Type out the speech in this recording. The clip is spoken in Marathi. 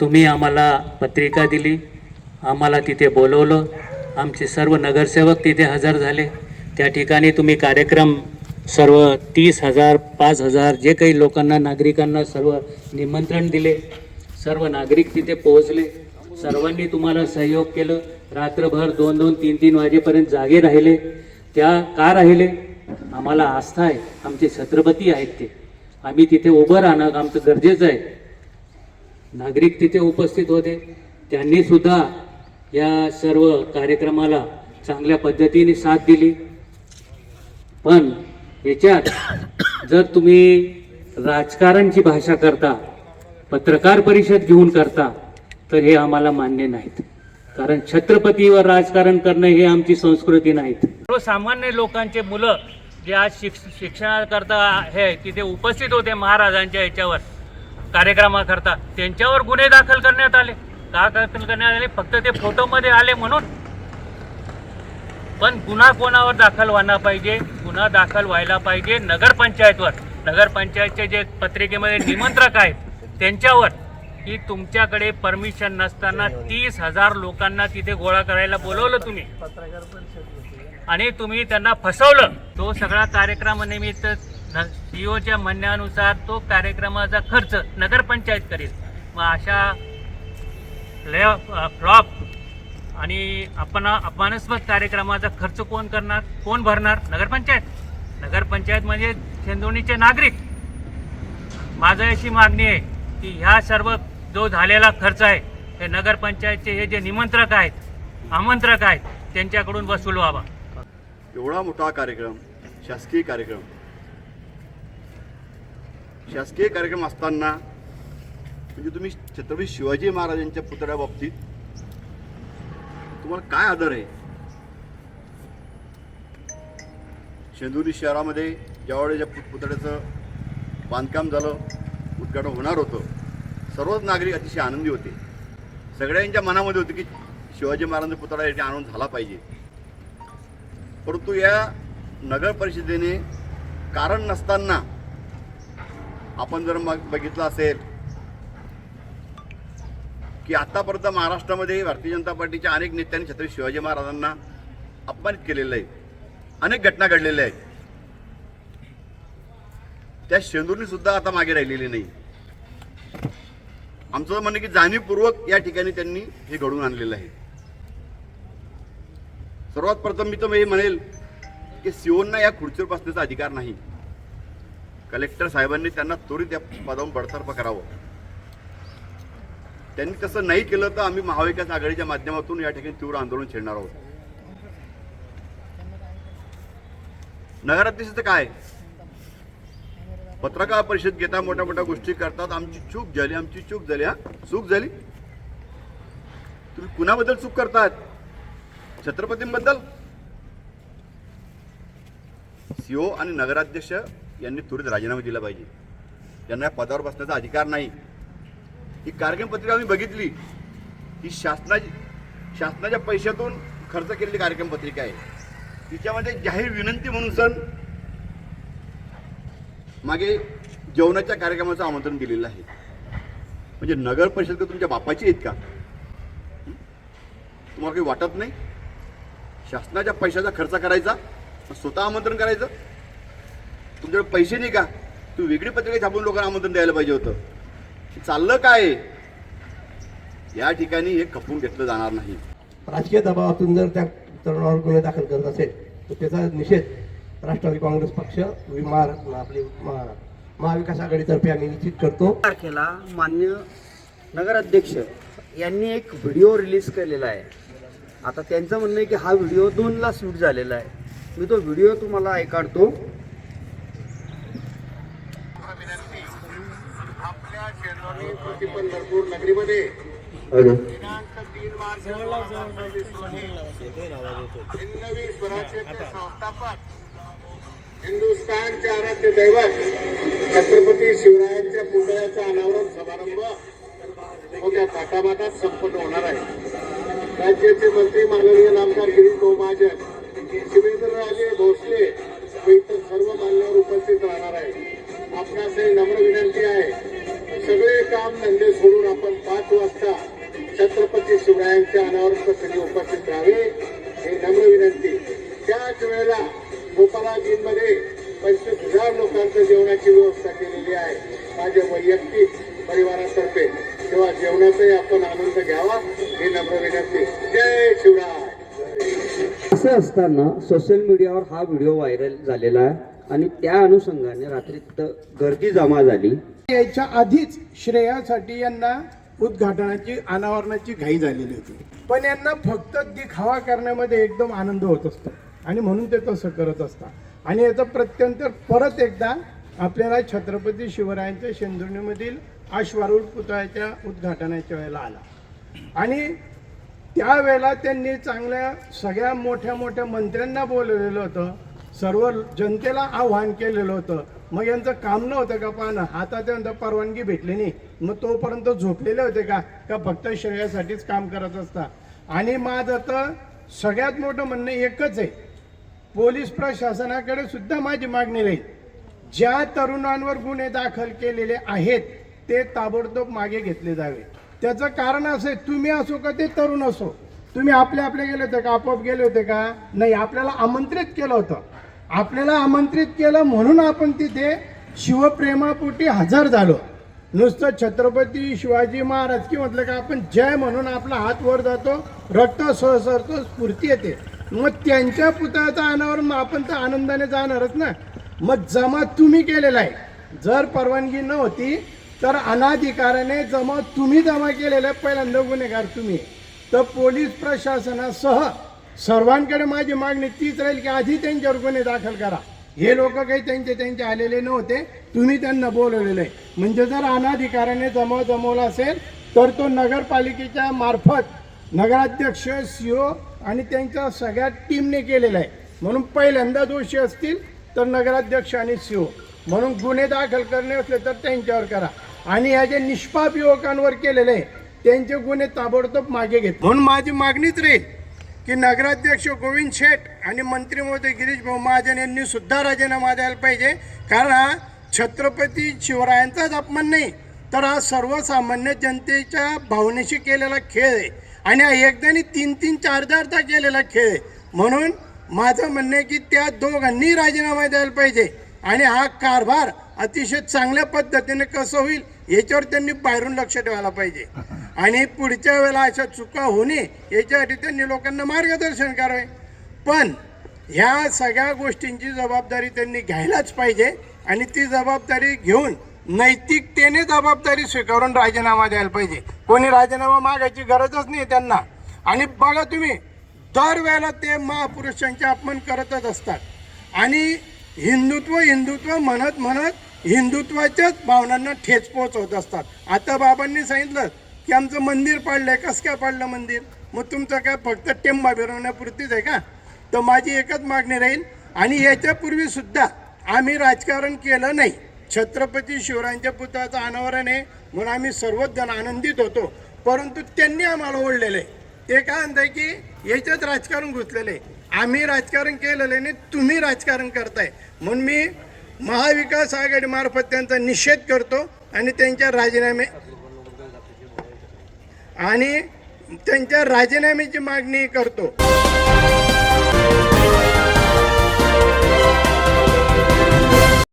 तुम्ही आम्हाला पत्रिका दिली, आम्हाला तिथे बोलवलं, आमचे सर्व नगरसेवक तिथे हजर झाले. त्या ठिकाणी तुम्ही कार्यक्रम सर्व 30,000 5,000 जे काही लोकांना नागरिकांना सर्व निमंत्रण दिले. सर्व नागरिक तिथे पोहोचले. सर्वांनी तुम्हाला सहयोग केलं. रात्रभर 2-2 3-3 वाजेपर्यंत जागे राहिले. त्या का राहिले? आम्हाला आस्था आहे, आमचे छत्रपती आहेत ते. आम्ही तिथे उभं राहणं आमचं गरजेचं आहे. नागरिक तिथे उपस्थित होते. त्यांनी सुद्धा या सर्व कार्यक्रमाला चांगल्या पद्धतीने साथ दिली. पण याच्यात जर तुम्ही राजकारणची भाषा करता, पत्रकार परिषद घेऊन करता, तर हे आम्हाला मान्य नाहीत. कारण छत्रपतीवर राजकारण करणं हे आमची संस्कृती नाहीत. सर्वसामान्य लोकांचे मुलं जे आज शिक्षणाकरता हे तिथे उपस्थित होते महाराजांच्या याच्यावर कार्यक्रमाकरता, त्यांच्यावर गुन्हे दाखल करण्यात आले. का दाखल करण्यात आले? फक्त ते फोटोमध्ये आले म्हणून. पण गुन्हा कोणावर दाखल व्हायला पाहिजे? गुन्हा दाखल व्हायला पाहिजे नगरपंचायतवर. नगरपंचायतचे जे पत्रिकेमध्ये निमंत्रक आहेत त्यांच्यावर, की तुमच्याकडे परमिशन नसताना 30,000 लोकांना तिथे गोळा करायला बोलवलं तुम्ही आणि तुम्ही त्यांना फसवलं. तो सगळा कार्यक्रमानिमित्त सीओच्या म्हणण्यानुसार तो कार्यक्रमाचा खर्च नगरपंचायत करेल. मग अशा फ्लॉप आणि अपमानास्पद कार्यक्रमाचा खर्च कोण करणार, कोण भरणार? नगरपंचायत. नगरपंचायत म्हणजे शेंदुर्णीचे नागरिक. माझी अशी मागणी आहे की ह्या सर्व जो झालेला खर्च आहे हे नगरपंचायतचे हे जे निमंत्रक आहेत, आमंत्रक आहेत, त्यांच्याकडून वसूल व्हावा. एवढा मोठा कार्यक्रम, शासकीय कार्यक्रम असताना म्हणजे तुम्ही छत्रपती शिवाजी महाराजांच्या पुतळ्याबाबतीत तुम्हाला काय आदर आहे? शेंदुरी शहरामध्ये ज्यावेळेस पुतळ्याचं बांधकाम झालं, उद्घाटन होणार होतं, सर्वच नागरिक अतिशय आनंदी होते. सगळ्यांच्या मनामध्ये होते की शिवाजी महाराजांचा पुतळा इथे आणून झाला पाहिजे. परंतु या नगर परिषदेने कारण नसताना, आपण जर मग बघितलं असेल की आतापर्यंत महाराष्ट्रामध्ये भारतीय जनता पार्टीच्या अनेक नेत्यांनी छत्रपती शिवाजी महाराजांना अपमानित केलेलं आहे. अनेक घटना घडलेल्या आहेत. त्या शेंदुर्णी सुद्धा आता मागे राहिलेली नाही. आमचं म्हणणं की जाणीवपूर्वक या ठिकाणी त्यांनी हे घडवून आणलेलं आहे. सर्वात प्रथम मी तर हे म्हणेल की सीओंना या खुर्चीवर बसण्याचा अधिकार नाही. कलेक्टर साहेबांनी त्यांना त्वरित या पदावरून बडतर्फ करावं. त्यांनी तसं नाही केलं तर आम्ही महाविकास आघाडीच्या माध्यमातून या ठिकाणी तीव्र आंदोलन छेडणार आहोत. नगराध्यक्षाचं काय? पत्रकार परिषद घेता, मोठ्या मोठ्या गोष्टी करतात. आमची चूक झाली. हा चूक झाली. तुम्ही कुणाबद्दल चूक करतात? छत्रपतींबद्दल? सीओ आणि नगराध्यक्ष यांनी त्वरित राजीनामा दिला पाहिजे. त्यांना या पदावर बसण्याचा अधिकार नाही. ही कार्यक्रम पत्रिका आम्ही बघितली. ही शासनाच्या पैशातून खर्च केलेली कार्यक्रम पत्रिका आहे. तिच्यामध्ये जाहीर विनंती म्हणून सण मागे जेवणाच्या कार्यक्रमाचं आमंत्रण दिलेलं आहे. म्हणजे नगर परिषद का तुमच्या बापाची आहेत का? तुम्हाला काही वाटत नाही? शासनाच्या पैशाचा खर्च करायचा, स्वतः आमंत्रण करायचं? तुमच्याकडे पैसे नाही का? तुम्ही वेगळी पत्रिका छापून लोकांना आमंत्रण द्यायला पाहिजे होतं. चाललं काय? या ठिकाणी हे खपवून घेतलं जाणार नाही. राजकीय दबावातून जर त्या तरुणावर गुन्हे दाखल करत असेल तर त्याचा निषेध राष्ट्रवादी काँग्रेस पक्ष आपली महाविकास आघाडीतर्फे आम्ही निश्चित करतो. तारखेला मान्य नगराध्यक्ष यांनी एक व्हिडिओ रिलीज केलेला आहे. आता त्यांचं म्हणणं आहे की हा व्हिडिओ 2ला शूट झालेला आहे. मी तो व्हिडिओ तुम्हाला ऐकाडतो. आपल्या शेंदुर्णी कृती पंढरपूर नगरीमध्ये दिनांक 3 मार्च 2025 रोजी हिंदवी स्वराज्याचे संस्थापक, हिंदुस्थानचे आराध्य दैवत छत्रपती शिवरायांच्या पुतळ्याचा अनावरण समारंभ मोठ्या थाटामाटात संपन्न होणार आहे. राज्याचे मंत्री माननीय नामदार गिरीश भाऊ महाजन, शिवेंद्रराजे भोसले व इतर सर्व मान्यवर उपस्थित राहणार आहे. आपणास नम्र विनंती आहे, सगळे काम धंदे सोडून आपण 5 वाजता दिनमध्ये 25,000 लोकांचं जेवणाची व्यवस्था केलेली आहे माझ्या वैयक्तिक परिवारातर्फे. तेव्हा जेवणाचाही आपण आनंद घ्यावा ही नम्र विनंती. जय शिवराय. असं असताना सोशल मीडियावर हा व्हिडिओ व्हायरल झालेला आहे आणि त्या अनुषंगाने रात्री तिथं गर्दी जमा झाली. याच्या आधीच श्रेयासाठी यांना उद्घाटनाची अनावरणाची घाई झालेली होती, पण यांना फक्त दिखावा करण्यामध्ये एकदम आनंद होत असतो आणि म्हणून ते तसं करत असतात. आणि याचं प्रत्यंतर परत एकदा आपल्याला छत्रपती शिवरायांच्या शेंदुर्णीमधील अश्वारूढ पुतळ्याच्या उद्घाटनाच्या वेळेला आला आणि त्यावेळेला त्यांनी चांगल्या सगळ्या मोठ्या मोठ्या मंत्र्यांना बोलवलेलं होतं, सर्व जनतेला आव्हान केलेलं होतं. मग यांचं काम नव्हतं का पाहणं? आता त्यांना परवानगी भेटली नाही, मग तोपर्यंत झोपलेले होते का फक्त श्रेयासाठीच काम करत असता? आणि माझं तर सगळ्यात मोठं म्हणणं एकच आहे, पोलीस प्रशासनाकडे सुद्धा माझी मागणी राहील, ज्या तरुणांवर गुन्हे दाखल केलेले आहेत ते ताबडतोब मागे घेतले जावे. त्याचं कारण असं आहे, तुम्ही असो का ते तरुण असो, तुम्ही आपले गेले होते का, आपोआप गेले होते का? नाही, आपल्याला आमंत्रित केलं होतं. आपल्याला आमंत्रित केलं म्हणून आपण तिथे शिवप्रेमापोटी हजर झालो. नुसतं छत्रपती शिवाजी महाराज की म्हटलं का आपण जय म्हणून आपला हात वर जातो, रक्त सहसरतो, स्फूर्ती येते. मग त्यांच्या पुतळ्याचं अनावरण आपण तर आनंदाने जाणारच ना. मग जमा तुम्ही केलेला आहे, जर परवानगी नव्हती तर अनाधिकाराने तुम्ही जमा केलेला पहिल्यांदा गुन्हेगार तुम्ही. तर पोलीस प्रशासनासह सर्वांकडे माझी मागणी तीच राहील की आधी त्यांच्यावर गुन्हे दाखल करा. हे लोक काही त्यांचे आलेले नव्हते, तुम्ही त्यांना बोलवलेलं आहे. म्हणजे जर अनाधिकाराने जमवला असेल तर तो नगरपालिकेच्या मार्फत नगराध्यक्ष, CO आणि त्यांच्या सगळ्या टीमने केलेला आहे. म्हणून पहिल्यांदा दोषी असतील तर नगराध्यक्ष आणि CO. म्हणून गुन्हे दाखल करणे असले तर त्यांच्यावर करा आणि ह्या जे निष्पाप युवकांवर केलेले आहे त्यांचे गुन्हे ताबडतोब मागे घेत. म्हणून माझी मागणीच राहील की नगराध्यक्ष गोविंद शेठ आणि मंत्री महोदय गिरीश भाऊ महाजन यांनी सुद्धा राजीनामा द्यायला पाहिजे. कारण हा छत्रपती शिवरायांचाच अपमान नाही तर हा सर्वसामान्य जनतेच्या भावनेशी केलेला खेळ आहे आणि हा एकदा नाही 3-3, 4-4दा केलेला खेळ आहे. म्हणून माझं म्हणणं आहे की त्या दोघांनी राजीनामा द्यायला पाहिजे आणि हा कारभार अतिशय चांगल्या पद्धतीने कसं होईल याच्यावर त्यांनी बाहेरून लक्ष ठेवायला पाहिजे आणि पुढच्या वेळेला अशा चुका होणे याच्यासाठी त्यांनी लोकांना मार्गदर्शन करावे. पण ह्या सगळ्या गोष्टींची जबाबदारी त्यांनी घ्यायलाच पाहिजे आणि ती जबाबदारी घेऊन नैतिकतेने जबाबदारी स्वीकारून राजीनामा द्यायला पाहिजे. कोणी राजीनामा मागायची गरजच नाही त्यांना. आणि बघा तुम्ही, दरवेळेला ते महापुरुषांचे अपमान करतच असतात आणि हिंदुत्व म्हणत हिंदुत्वाच्याच भावनांना ठेच पोहोचवत असतात. आता बाबांनी सांगितलं की आमचं मंदिर पाडलंय. कसं काय पाडलं मंदिर? मग तुमचं काय फक्त टेंबा फिरवण्यापुरतीच आहे का? तर माझी एकच मागणी राहील आणि याच्यापूर्वी सुद्धा आम्ही राजकारण केलं नाही. छत्रपती शिवरायांच्या पुतळ्याचं अनावरण आहे म्हणून आम्ही सर्वच जण आनंदित होतो, परंतु त्यांनी आम्हाला ओढलेलं आहे. ते काय म्हणताय की याच्यात राजकारण घुसलेलं आहे. आम्ही राजकारण केलेलं नाही, तुम्ही राजकारण करताय. म्हणून मी महाविकास आघाडीमार्फत त्यांचा निषेध करतो आणि त्यांच्या राजीनाम्याची मागणी करतो.